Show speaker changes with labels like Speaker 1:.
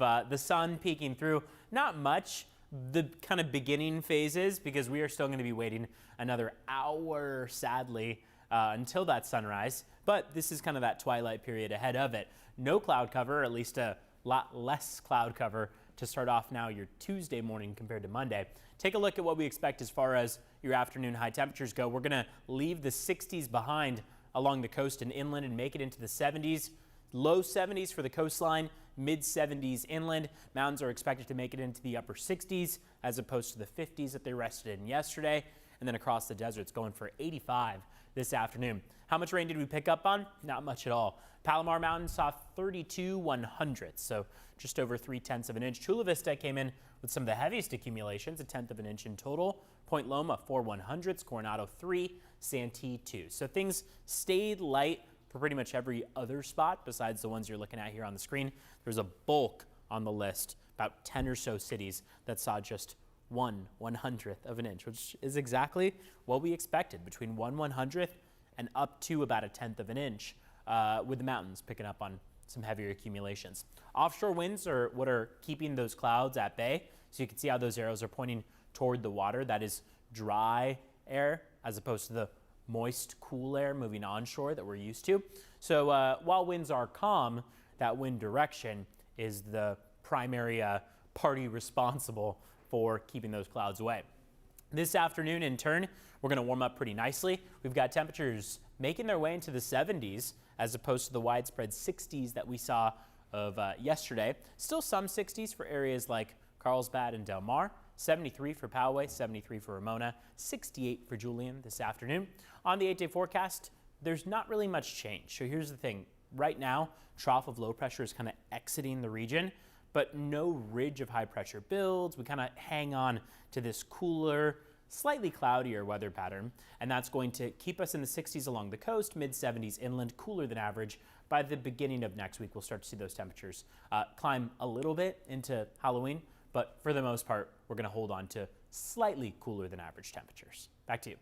Speaker 1: the sun peeking through. Not much. The kind of beginning phases, because we are still going to be waiting another hour, sadly, until that sunrise. But this is kind of that twilight period ahead of it. No cloud cover, or at least a lot less cloud cover to start off now your Tuesday morning compared to Monday. Take a look at what we expect as far as your afternoon high temperatures go. We're going to leave the 60s behind along the coast and inland and make it into the 70s. Low 70s for the coastline, mid 70s inland. Mountains are expected to make it into the upper 60s as opposed to the 50s that they rested in yesterday. And then across the desert, it's going for 85 this afternoon. How much rain did we pick up on? Not much at all. Palomar Mountain saw 32/100, so just over 3/10 of an inch. Chula Vista came in with some of the heaviest accumulations, 1/10 of an inch in total. Point Loma 4/100, Coronado 3, Santee 2. So things stayed light for pretty much every other spot besides the ones you're looking at here on the screen. There's a bulk on the list, about 10 or so cities that saw just 1/100th of an inch, which is exactly what we expected, between 1/100th and up to about 1/10 of an inch, with the mountains picking up on some heavier accumulations. Offshore winds are what are keeping those clouds at bay. So you can see how those arrows are pointing toward the water. That is dry air as opposed to the moist, cool air moving onshore that we're used to. So while winds are calm, that wind direction is the primary party responsible for keeping those clouds away. This afternoon, in turn, we're going to warm up pretty nicely. We've got temperatures making their way into the 70s as opposed to the widespread 60s that we saw of yesterday. Still some 60s for areas like Carlsbad and Del Mar. 73 for Poway, 73 for Ramona, 68 for Julian this afternoon. On the 8-day forecast, there's not really much change. So here's the thing. Right now, trough of low pressure is kind of exiting the region, but no ridge of high pressure builds. We kind of hang on to this cooler, slightly cloudier weather pattern, and that's going to keep us in the 60s along the coast, mid 70s inland, cooler than average. By the beginning of next week, we'll start to see those temperatures climb a little bit into Halloween, but for the most part, we're going to hold on to slightly cooler than average temperatures. Back to you.